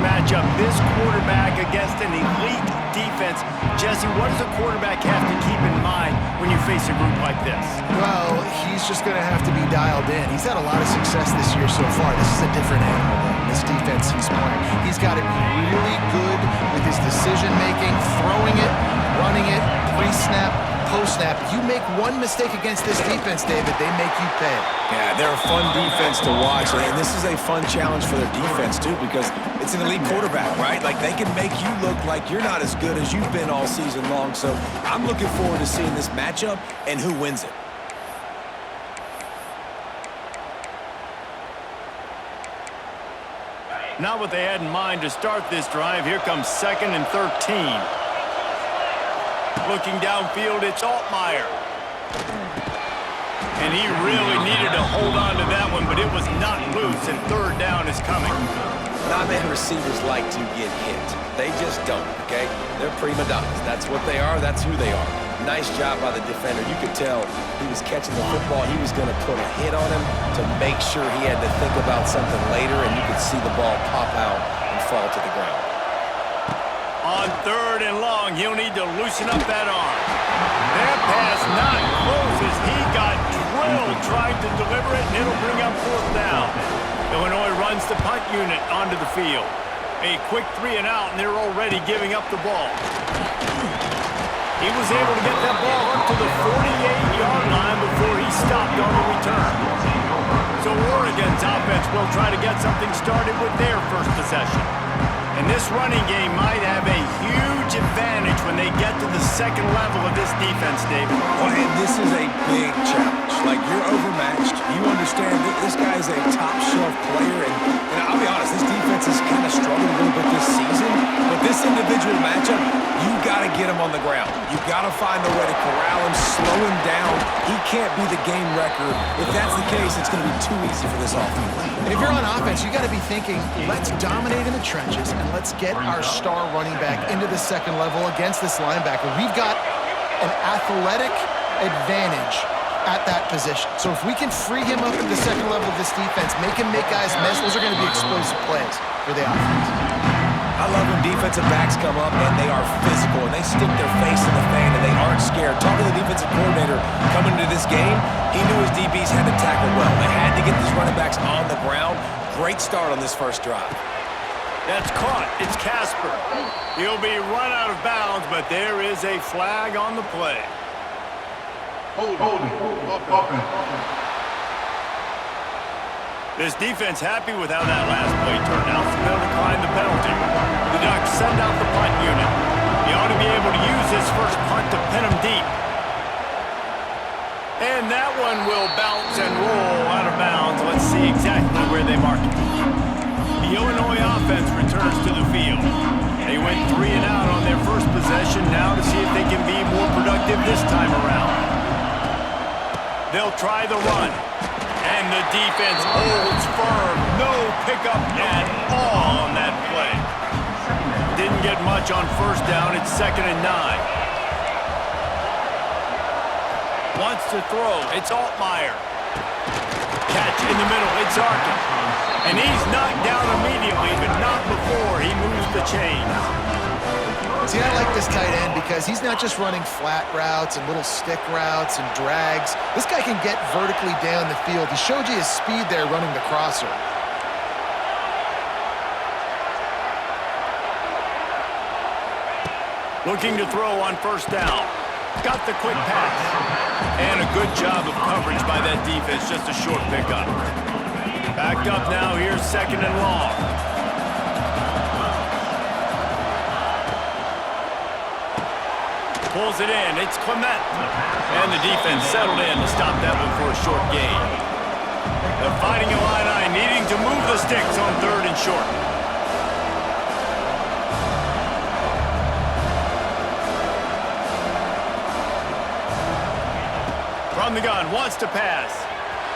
matchup. This quarterback against an elite defense. Jesse, what does a quarterback have to keep in mind when you face a group like this? Well, he's just going to have to be dialed in. He's had a lot of success this year so far. This is a different animal than this defense he's playing. He's got to be really good with his decision-making, throwing it, running it, pre-snap, post-snap. You make one mistake against this defense, David, they make you pay. Yeah, they're a fun defense to watch, and this is a fun challenge for their defense, too, because it's an elite quarterback, right? Like, they can make you look like you're not as good as you've been all season long, so I'm looking forward to seeing this matchup and who wins it. Not what they had in mind to start this drive. Here comes 2nd and 13. Looking downfield, it's Altmaier. And he really needed to hold on to that one, but it was not loose, and 3rd down is coming. Not many receivers like to get hit. They just don't, okay? They're prima donnas. That's what they are. That's who they are. Nice job by the defender. You could tell he was catching the football. He was going to put a hit on him to make sure he had to think about something later, and you could see the ball pop out and fall to the ground. On 3rd and long, he'll need to loosen up that arm. That pass not close as he got drilled trying to deliver it, and it'll bring up 4th down. Illinois runs the punt unit onto the field. A quick 3 and out, and they're already giving up the ball. He was able to get that ball up to the 48-yard line before he stopped on the return. So Oregon's offense will try to get something started with their first possession. And this running game might have a huge advantage when they get to the 2nd level of this defense, David. Well, and this is a big challenge. Like, you're overmatched. You understand that this guy's a top-shelf player. And I'll be honest, this defense has kind of struggled a little bit this season. But this individual matchup, you got to get him on the ground. You got to find a way to corral him, slow him down. He can't be the game record. If that's the case, it's going to be too easy for this offense. And if you're on offense, you got to be thinking, let's dominate in the trenches and let's get our star running back into the 2nd level against this linebacker. We've got an athletic advantage at that position. So if we can free him up in the 2nd level of this defense, make him make guys miss, those are going to be explosive plays for the offense. I love when defensive backs come up and they are physical and they stick their face in the fan and they aren't scared. Talking to the defensive coordinator coming into this game, he knew his DBs had to tackle well. They had to get these running backs on the ground. Great start on this first drive. That's caught. It's Casper. He'll be run out of bounds, but there is a flag on the play. Holding. This defense happy with how that last play turned out, so they'll decline the penalty. The Ducks send out the punt unit. He ought to be able to use his first punt to pin him deep. And that one will bounce and roll out of bounds. Let's see exactly where they mark it. The Illinois offense returns to the field. They went 3 and out on their first possession, now to see if they can be more productive this time around. They'll try the run. And the defense holds firm. No pickup at all on that play. Didn't get much on 1st down. It's 2nd and 9. Wants to throw. It's Altmaier. Catch in the middle. It's Arkin. And he's knocked down immediately, but not before he moves the chains. See, I like this tight end because he's not just running flat routes and little stick routes and drags. This guy can get vertically down the field. He showed you his speed there running the crosser. Looking to throw on 1st down. Got the quick pass. And a good job of coverage by that defense. Just a short pickup. Backed up now. Here's 2nd and long. Pulls it in. It's Clement. And the defense settled in to stop that one for a short gain. The Fighting Illini needing to move the sticks on 3rd and short. From the gun, wants to pass.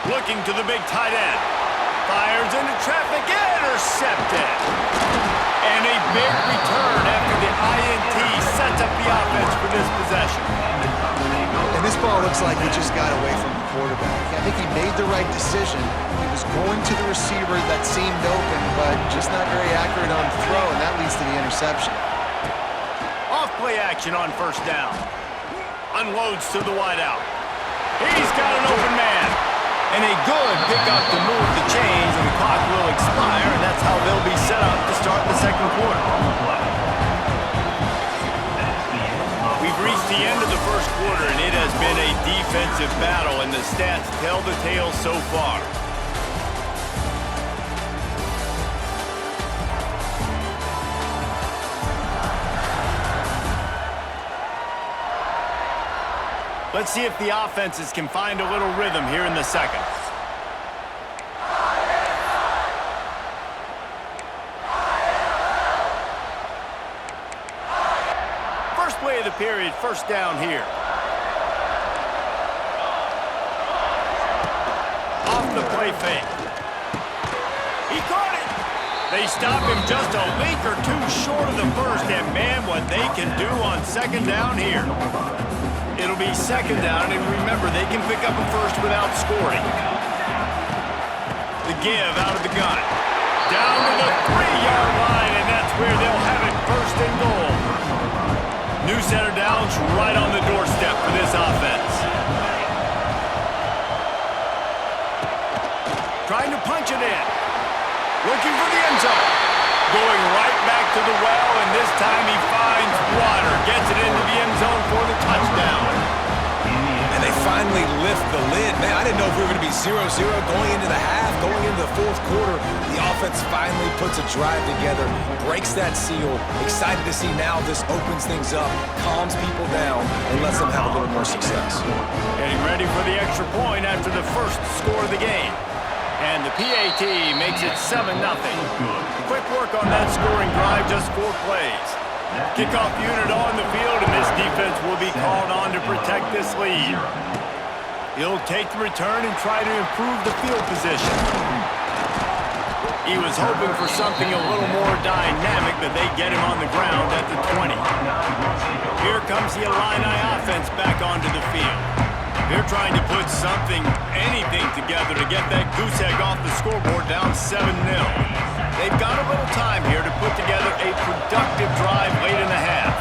Looking to the big tight end. Fires into traffic, intercepted. And a big return after the INT sets up the offense for this possession. And this ball looks like he just got away from quarterback. I think he made the right decision. He was going to the receiver that seemed open, but just not very accurate on the throw, and that leads to the interception. Off-play action on first down. Unloads to the wideout. He's got an open man. And a good pickup to move the chains, and the clock will expire, and that's how they'll be set up to start the second quarter. We've reached the end of the first quarter, and it has been a defensive battle, and the stats tell the tale so far. Let's see if the offenses can find a little rhythm here in the second. First play of the period, first down here. Off the play fake. He caught it. They stop him just a link or two short of the first, and man, what they can do on second down here. It'll be second down, and remember, they can pick up a first without scoring. The give out of the gun. Down to the 3-yard line, and that's where they'll have it first and goal. New center down's right on the doorstep for this offense. Trying to punch it in. Looking for the end zone. Going right back to the well, and this time he finds water. Gets it into the end zone for the touchdown. And they finally lift the lid. Man, I didn't know if we were going to be 0-0 going into the half, going into the fourth quarter. The offense finally puts a drive together, breaks that seal. Excited to see now this opens things up, calms people down, and lets them have a little more success. Getting ready for the extra point after the first score of the game. And the PAT makes it 7-0. Quick work on that scoring drive, just 4 plays. Kickoff unit on the field, and this defense will be called on to protect this lead. He'll take the return and try to improve the field position. He was hoping for something a little more dynamic, but they get him on the ground at the 20. Here comes the Illini offense back onto the field. They're trying to put something, anything together to get that goose egg off the scoreboard down 7-0. They've got a little time here to put together a productive drive late in the half.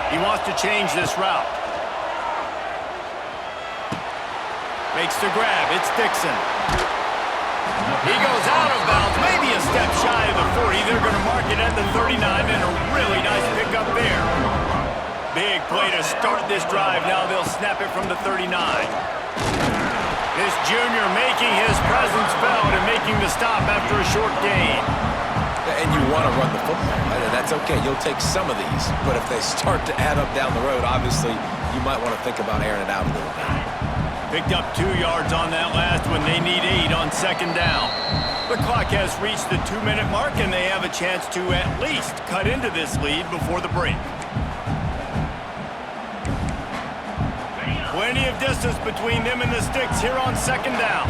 He wants to change this route. Makes the grab. It's Dixon. He goes out of bounds, maybe a step shy of the 40. They're going to mark it at the 39, and a really nice pickup there. Big play to start this drive. Now they'll snap it from the 39. This junior making his presence felt and making the stop after a short gain. And you want to run the football. That's okay. You'll take some of these. But if they start to add up down the road, obviously, you might want to think about airing it out a little bit. Picked up 2 yards on that last one. They need 8 on second down. The clock has reached the 2-minute mark, and they have a chance to at least cut into this lead before the break. Plenty of distance between them and the sticks here on second down.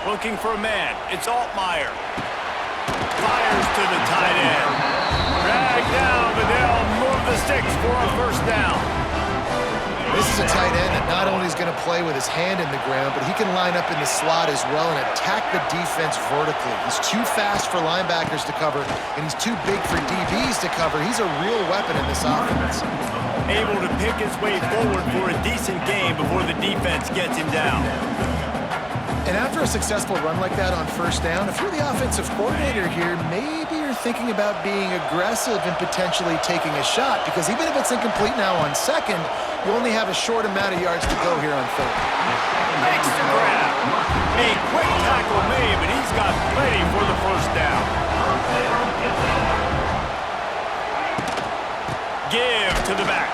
Looking for a man. It's Altmaier. Fires to the tight end. Dragged down, but they'll move the sticks for a first down. This is a tight end that not only is going to play with his hand in the ground, but he can line up in the slot as well and attack the defense vertically. He's too fast for linebackers to cover, and he's too big for DBs to cover. He's a real weapon in this offense. Able to pick his way forward for a decent game before the defense gets him down. And after a successful run like that on first down, if you're the offensive coordinator here, maybe you're thinking about being aggressive and potentially taking a shot, because even if it's incomplete now on second, you only have a short amount of yards to go here on third. Makes the grab. A quick tackle made, but he's got plenty for the first down. Give to the back.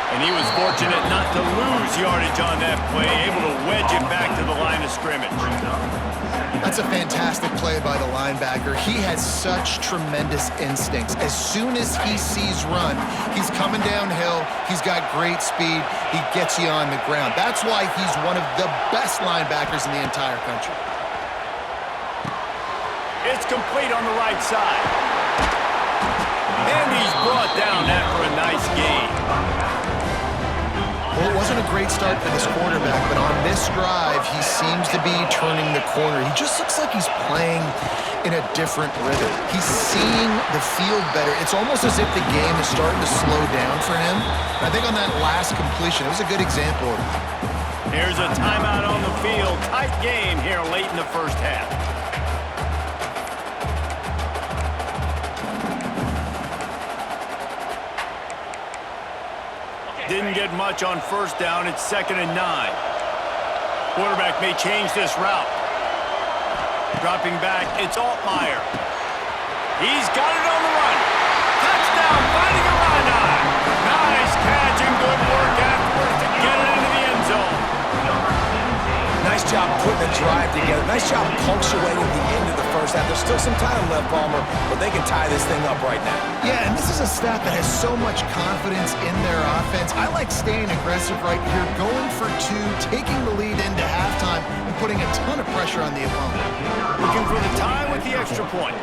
And he was fortunate not to lose yardage on that play, able to wedge it back to the line of scrimmage. That's a fantastic play by the linebacker. He has such tremendous instincts. As soon as he sees run, he's coming downhill. He's got great speed. He gets you on the ground. That's why he's one of the best linebackers in the entire country. It's complete on the right side. And he's brought down after a nice gain. Well, it wasn't a great start for this quarterback, but on this drive, he seems to be turning the corner. He just looks like he's playing in a different rhythm. He's seeing the field better. It's almost as if the game is starting to slow down for him. And I think on that last completion, it was a good example of that. Here's a timeout on the field. Tight game here late in the first half. Didn't get much on first down. It's 2nd and 9. Quarterback may change this route. Dropping back, it's Altmaier. He's got it on the run. Touchdown, finding a run. Nice catch and good work afterwards to get it into the end zone. Nice job putting the drive together. Nice job punctuating the end of the first half. There's still some time left, Palmer, but they can tie this thing up right now. Yeah, and this is a staff that has so much confidence in their offense. I like staying aggressive right here, going for two, taking the lead into halftime, and putting a ton of pressure on the opponent. Looking for the tie with the extra point.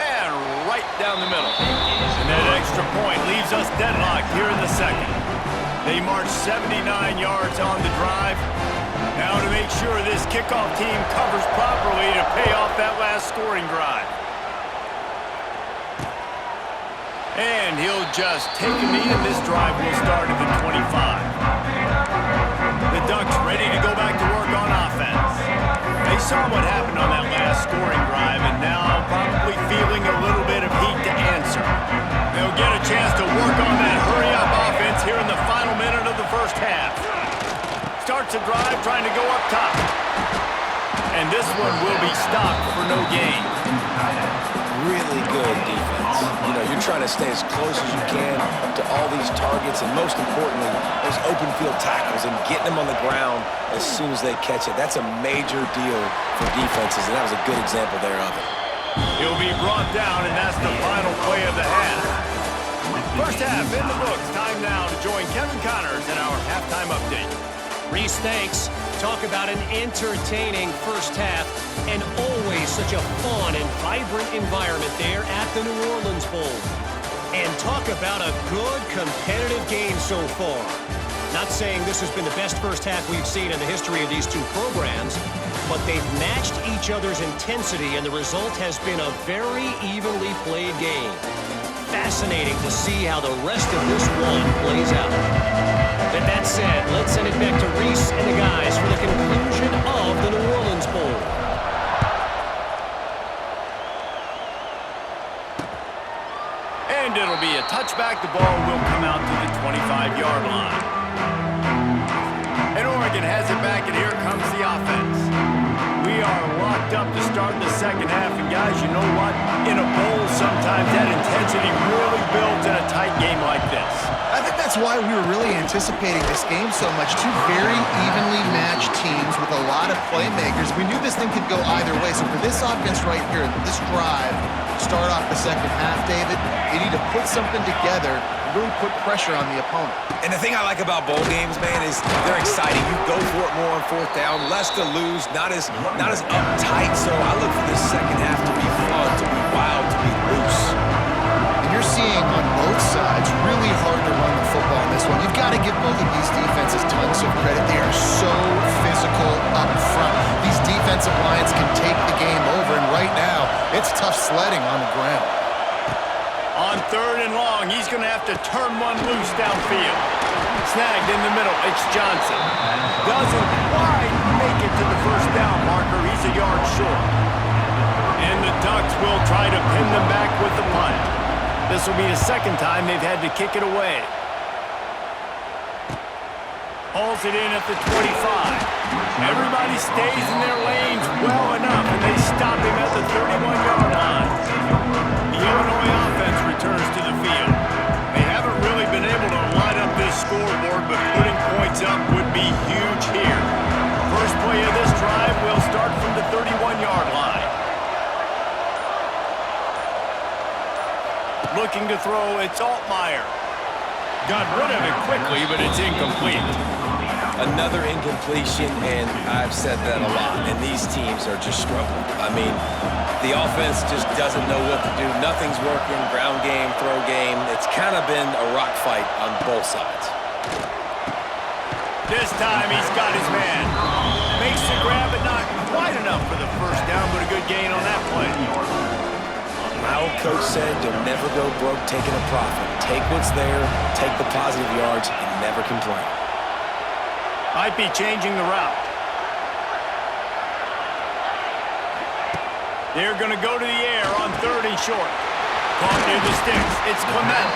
And right down the middle. And that extra point leaves us deadlocked here in the second. They march 79 yards on the drive. Now to make sure this kickoff team covers properly to pay off that last scoring drive. And he'll just take a knee, and this drive will start at the 25. The Ducks ready to go back to work on offense. They saw what happened on that last scoring drive, and now probably feeling a little bit of heat to answer. They'll get a chance to work on that hurry-up offense here in the final minute of the first half. Starts a drive trying to go up top. And this one will be stopped for no gain. Really good defense. You know, you're trying to stay as close as you can to all these targets, and most importantly, those open field tackles and getting them on the ground as soon as they catch it. That's a major deal for defenses, and that was a good example there of it. He'll be brought down, and that's the final play of the half. First half in the books. Time now to join Kevin Connors in our halftime update. Reese, thanks. Talk about an entertaining first half and always such a fun and vibrant environment there at the New Orleans Bowl. And talk about a good competitive game so far. Not saying this has been the best first half we've seen in the history of these two programs, but they've matched each other's intensity, and the result has been a very evenly played game. Fascinating to see how the rest of this one plays out. With that said, let's send it back to Reese and the guys for the conclusion of the New Orleans Bowl. And it'll be a touchback. The ball will come out to the 25-yard line. And Oregon has it back, and here comes the offense. We are locked up to start the second half, and guys, you know what? In a bowl, sometimes that intensity really builds in a tight game like this. I think that's why we were really anticipating this game so much. Two very evenly matched teams with a lot of playmakers. We knew this thing could go either way. So for this offense right here, this drive, start off the second half, David, they need to put something together and really put pressure on the opponent. And the thing I like about bowl games, man, is they're exciting. You go for it more on fourth down, less to lose, not as uptight. So I look for this second half to be fun, to be wild, to be loose. And you're seeing on both sides really hard to run the football in this one. You've got to give both of these defenses tons of credit. They are so physical up front. These defensive lines can take the game over, and right now, it's tough sledding on the ground. On 3rd and long, he's going to have to turn one loose downfield. Snagged in the middle, it's Johnson. Doesn't quite make it to the first down marker. He's a yard short. And the Ducks will try to pin them back with the punt. This will be the second time they've had to kick it away. Hauls it in at the 25. Everybody stays in their lanes well enough, and they stop him at the 31-yard line. The Illinois offense returns to the field. They haven't really been able to line up this scoreboard, but putting points up would be huge here. First play of this drive will start from the 31-yard line. Looking to throw, it's Altmaier. Got rid of it quickly, but it's incomplete. Another incompletion, and I've said that a lot, and these teams are just struggling. I mean, the offense just doesn't know what to do. Nothing's working, ground game, throw game. It's kind of been a rock fight on both sides. This time he's got his man. Makes the grab, but not quite enough for the first down, but a good gain on that play. My old coach said you'll never go broke taking a profit. Take what's there, take the positive yards, and never complain. Might be changing the route. They're going to go to the air on 3rd and short. Caught near the sticks. It's Clement.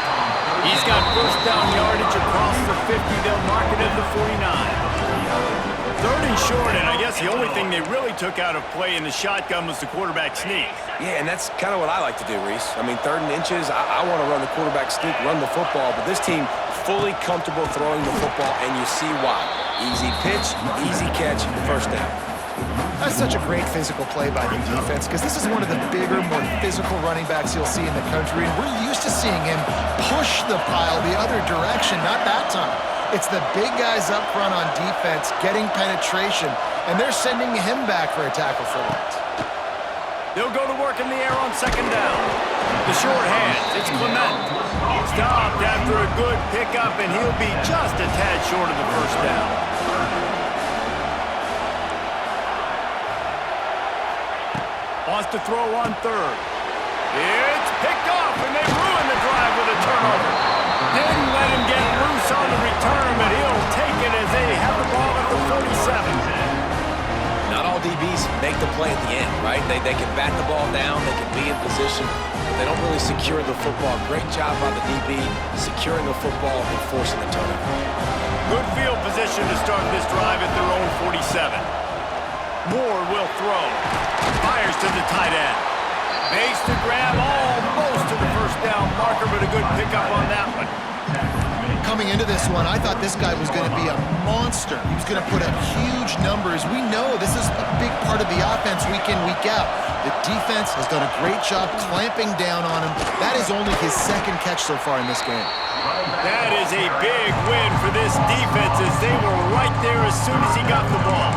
He's got first down yardage across the 50. They'll mark it at the 49. 3rd and short, and I guess the only thing they really took out of play in the shotgun was the quarterback sneak. Yeah, and that's kind of what I like to do, Reese. I mean, 3rd and inches, I want to run the quarterback sneak, run the football, but this team fully comfortable throwing the football, and you see why. Easy pitch, easy catch, first down. That's such a great physical play by the defense because this is one of the bigger, more physical running backs you'll see in the country, and we're used to seeing him push the pile the other direction, not that time. It's the big guys up front on defense getting penetration, and they're sending him back for a tackle for loss. They'll go to work in the air on 2nd down. The short hands, it's Clement. Stopped after a good pickup, and he'll be just a tad short of the first down. Wants to throw on 3rd. It's picked off, and they ruin the drive with a turnover. Didn't let him get loose on the return, but he'll take it as they have the ball at the 47. Not all DBs make the play at the end, right? They can bat the ball down, they can be in position, but they don't really secure the football. Great job by the DB securing the football and forcing the turnover. Good field position to start this drive at their own 47. Moore will throw. Fires to the tight end. Makes the grab almost to the first down marker, but a good pickup on that one. Coming into this one, I thought this guy was going to be a monster. He was going to put up huge numbers. We know this is a big part of the offense week in, week out. The defense has done a great job clamping down on him. That is only his 2nd catch so far in this game. That is a big win for this defense as they were right there as soon as he got the ball.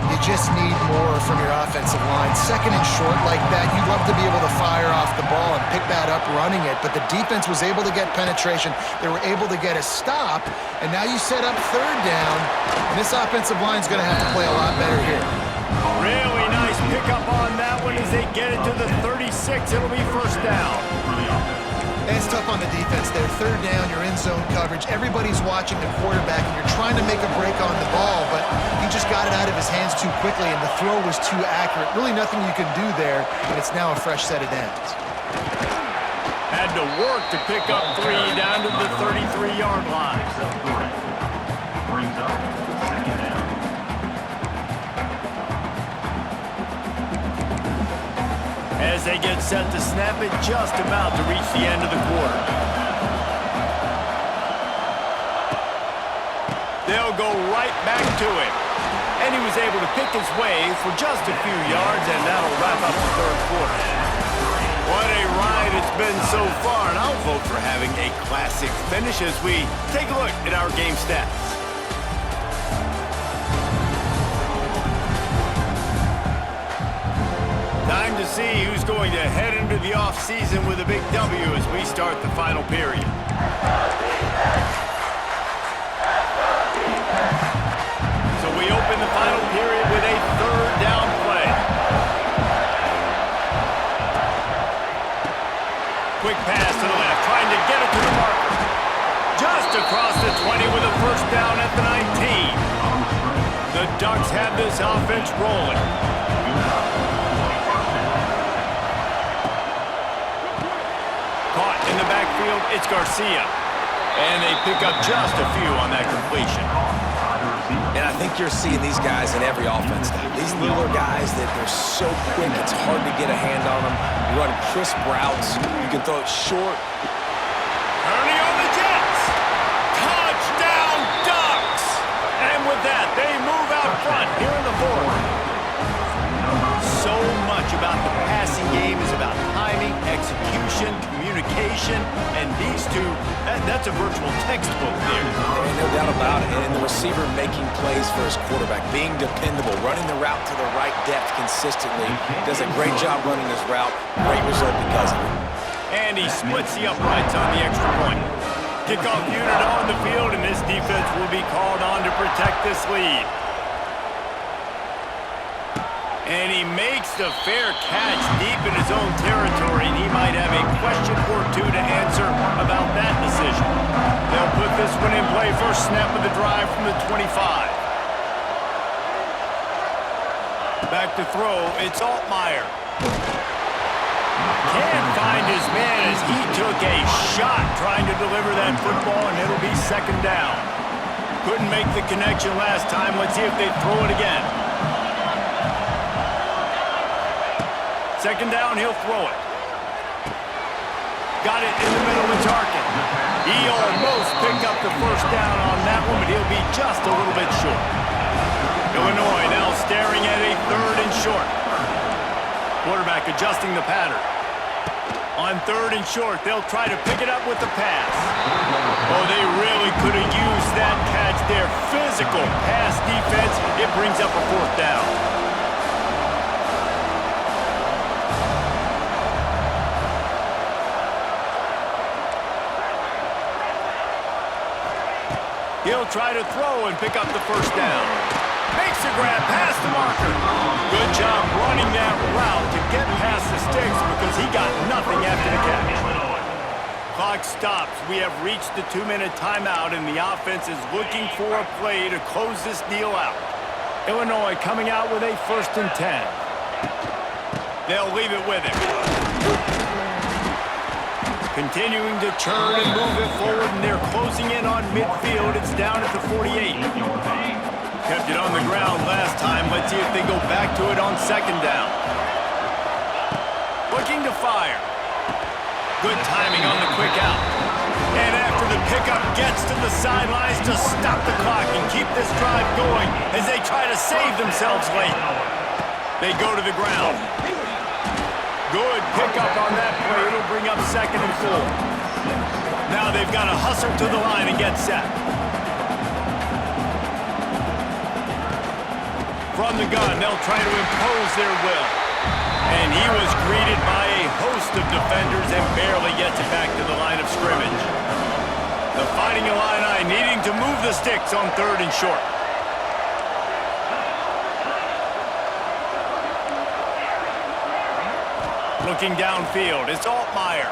You just need more from your offensive line. 2nd and short like that, you'd love to be able to fire off the ball and pick that up running it, but the defense was able to get penetration. They were able to get a stop, and now you set up 3rd down, and this offensive line is going to have to play a lot better here. Really nice pickup on that one as they get it to the 36. It'll be first down. And it's tough on the defense there. 3rd down, you're in zone coverage. Everybody's watching the quarterback, and you're trying to make a break on the ball, but he just got it out of his hands too quickly, and the throw was too accurate. Really nothing you can do there, and it's now a fresh set of downs. Had to work to pick up 3 down to the 33-yard line. As they get set to snap it, just about to reach the end of the quarter. They'll go right back to it. And he was able to pick his way for just a few yards, and that'll wrap up the 3rd quarter. What a ride it's been so far, and I'll vote for having a classic finish as we take a look at our game stats. Time to see who's going to head into the offseason with a big W as we start the final period. So we open the final period with a 3rd down play. Quick pass to the left, trying to get it to the marker. Just across the 20 with a first down at the 19. The Ducks have this offense rolling. Caught in the backfield, it's Garcia. And they pick up just a few on that completion. And I think you're seeing these guys in every offense now. These littler guys that they're so quick, it's hard to get a hand on them. You run crisp routes. You can throw it short. Turning on the Jets. Touchdown, Ducks! And with that, they move out front here in the 4th. So much about the passing game is about timing, execution, communication, and these two, that's a virtual textbook there. And no doubt about it. And the receiver making plays for his quarterback, being dependable, running the route to the right depth consistently. Does a great job running his route. Great result because of it. And he splits the uprights on the extra point. Kickoff unit on the field, and this defense will be called on to protect this lead. And he makes the fair catch deep in his own territory, and he might have a question or two to answer about that decision. They'll put this one in play. First snap of the drive from the 25. Back to throw, it's Altmaier. Can't find his man as he took a shot trying to deliver that football, and it'll be second down. Couldn't make the connection last time. Let's see if they throw it again. Second down, he'll throw it. Got it in the middle of Tarkin. He almost picked up the first down on that one, but he'll be just a little bit short. Illinois now staring at a third and short. Quarterback adjusting the pattern. On third and short, they'll try to pick it up with the pass. Oh, they really could have used that catch there. Physical pass defense. It brings up a fourth down. He'll try to throw and pick up the first down. Makes a grab past the marker. Good job running that route to get past the sticks because he got nothing after the catch. Clock stops. We have reached the 2-minute timeout, and the offense is looking for a play to close this deal out. Illinois coming out with a 1st and 10. They'll leave it with him. Continuing to turn and move it forward, and they're closing in on midfield. It's down at the 48. Kept it on the ground last time. Let's see if they go back to it on second down. Looking to fire. Good timing on the quick out. And after the pickup gets to the sidelines to stop the clock and keep this drive going as they try to save themselves late. They go to the ground. Good pickup on that play. It'll bring up 2nd and 4. Now they've got to hustle to the line and get set. From the gun, they'll try to impose their will. And he was greeted by a host of defenders and barely gets it back to the line of scrimmage. The Fighting Illini needing to move the sticks on third and short. Looking downfield, it's Altmaier.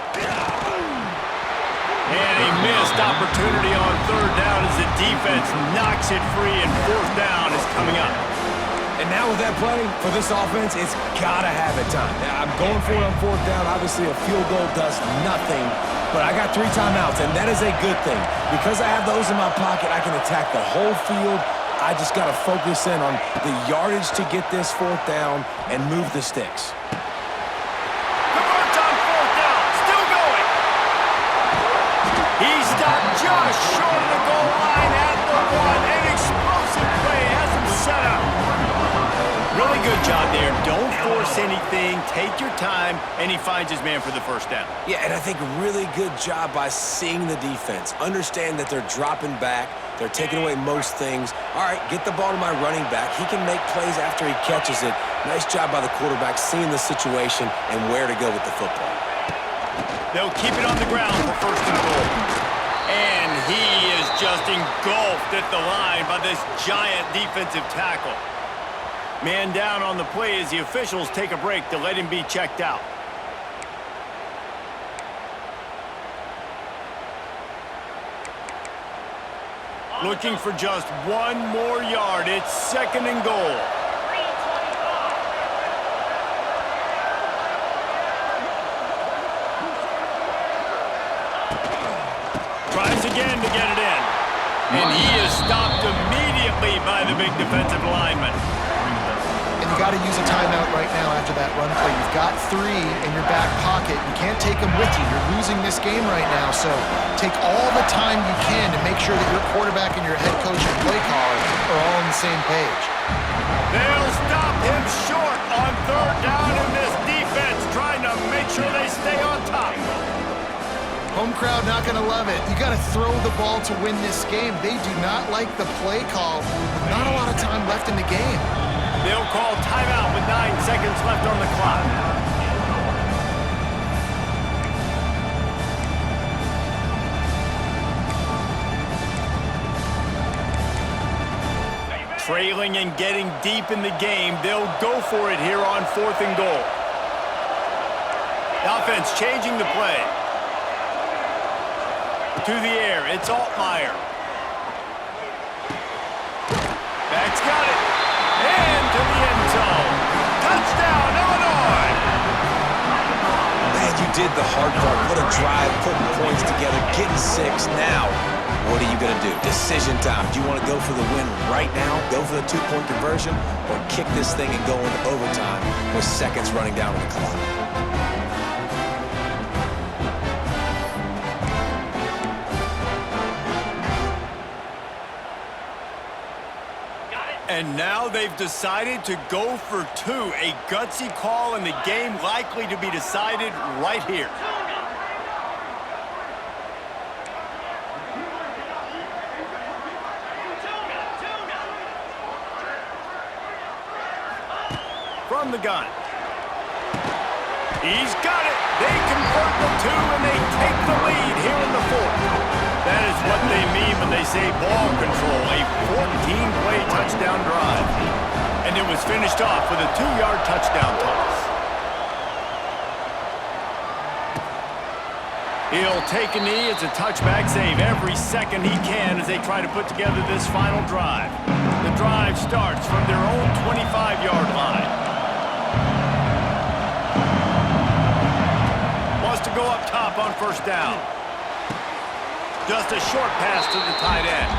And a missed opportunity on third down as the defense knocks it free, and fourth down is coming up. And now with that play, for this offense, it's got to have it time. I'm going for it on fourth down. Obviously, a field goal does nothing, but I got 3 timeouts, and that is a good thing. Because I have those in my pocket, I can attack the whole field. I just got to focus in on the yardage to get this fourth down and move the sticks. Just short of the goal line at the 1. An explosive play has him set up. Really good job there. Don't force anything. Take your time, and he finds his man for the first down. Yeah, and I think really good job by seeing the defense. Understand that they're dropping back. They're taking away most things. All right, get the ball to my running back. He can make plays after he catches it. Nice job by the quarterback seeing the situation and where to go with the football. They'll keep it on the ground for 1st and goal. And he is just engulfed at the line by this giant defensive tackle. Man down on the play as the officials take a break to let him be checked out. Looking for just 1 more yard. It's 2nd and goal. Tries again to get it in. And he is stopped immediately by the big defensive lineman. And you got to use a timeout right now after that run play. You've got 3 in your back pocket. You can't take them with you. You're losing this game right now. So take all the time you can to make sure that your quarterback and your head coach and play caller are all on the same page. They'll stop him short on third down, and this defense trying to make sure they stay on top. Home crowd not going to love it. You got to throw the ball to win this game. They do not like the play call. Not a lot of time left in the game. They'll call timeout with 9 seconds left on the clock. Trailing and getting deep in the game, they'll go for it here on 4th and goal. The offense changing the play. To the air, it's Altmaier. Back's got it. And to the end zone. Touchdown, Illinois! Man, you did the hard part. What a drive, putting points together, getting 6. Now, what are you going to do? Decision time. Do you want to go for the win right now, go for the 2-point conversion, or kick this thing and go into overtime with seconds running down on the clock? And now they've decided to go for 2. A gutsy call, and the game likely to be decided right here. From the gun. He's got it. They convert the 2, and they take the lead here in the 4th. That is what they mean when they say ball control, a 14-play touchdown drive. And it was finished off with a 2-yard touchdown toss. He'll take a knee. It's a touchback save every second he can as they try to put together this final drive. The drive starts from their own 25-yard line. Wants to go up top on 1st down. Just a short pass to the tight end.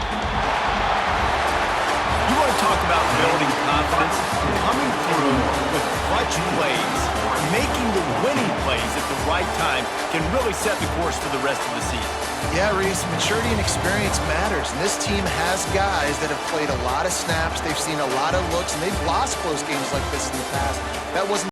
You want to talk about building confidence? Coming through with clutch plays, making the winning plays at the right time can really set the course for the rest of the season. Yeah, Reese, maturity and experience matters, and this team has guys that have played a lot of snaps, they've seen a lot of looks, and they've lost close games like this in the past. That wasn't